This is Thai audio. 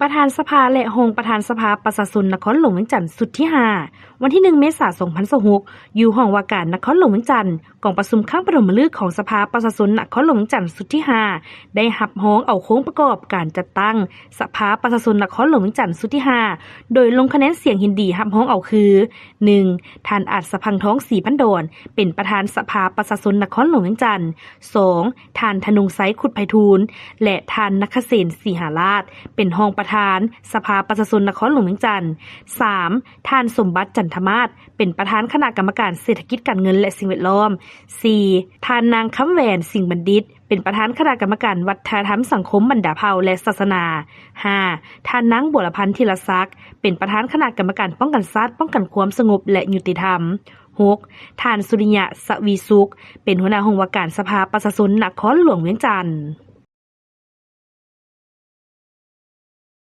ประธานสภาและรองประธานสภาประชาชนนครหลวงเวียงจันทร์สุดที่ 5 วันที่ 1 เมษายน 2026 อยู่ห้องว่าการนครหลวงเวียงจันทร์กองประชุมครั้งปฐมฤกษ์ของสภาประชาชนนครหลวงเวียงจันทร์สุดที่ 5 ได้รับร้องเอาโครงประกอบการจัดตั้งสภาประชาชนนครหลวงเวียงจันทร์สุดที่ 5 โดยลงคะแนนเสียงเห็นดีรับร้องเอาคือ 1. ท่านอาจสะพังท้องศรีพันดอนเป็นประธานสภาประชาชนนครหลวงเวียงจันทร์ 2. ท่านธนงไซขุดไพฑูรย์และท่านนคเษนศรีหาราชเป็นรองประธานสภาประชาชนนครหลวงเวียงจันทร์ 3. ท่านสมบัติจันทมาศเป็นประธานคณะกรรมการเศรษฐกิจการเงินและสิ่งแวดล้อม 4. ท่านนางคำแหวนสิงห์บัณฑิตเป็นประธานคณะกรรมการวัฒนธรรมสังคมบรรดาเผ่าและศาสนา 5. ท่านนางบัวพันธ์ธีรศักดิ์เป็นประธานคณะกรรมการป้องกันชาติป้องกันความสงบและยุติธรรม 6. ท่านสุริยะสวีสุขเป็นหัวหน้าห้องว่าการสภาประชาชนนครหลวงเวียงจันทร์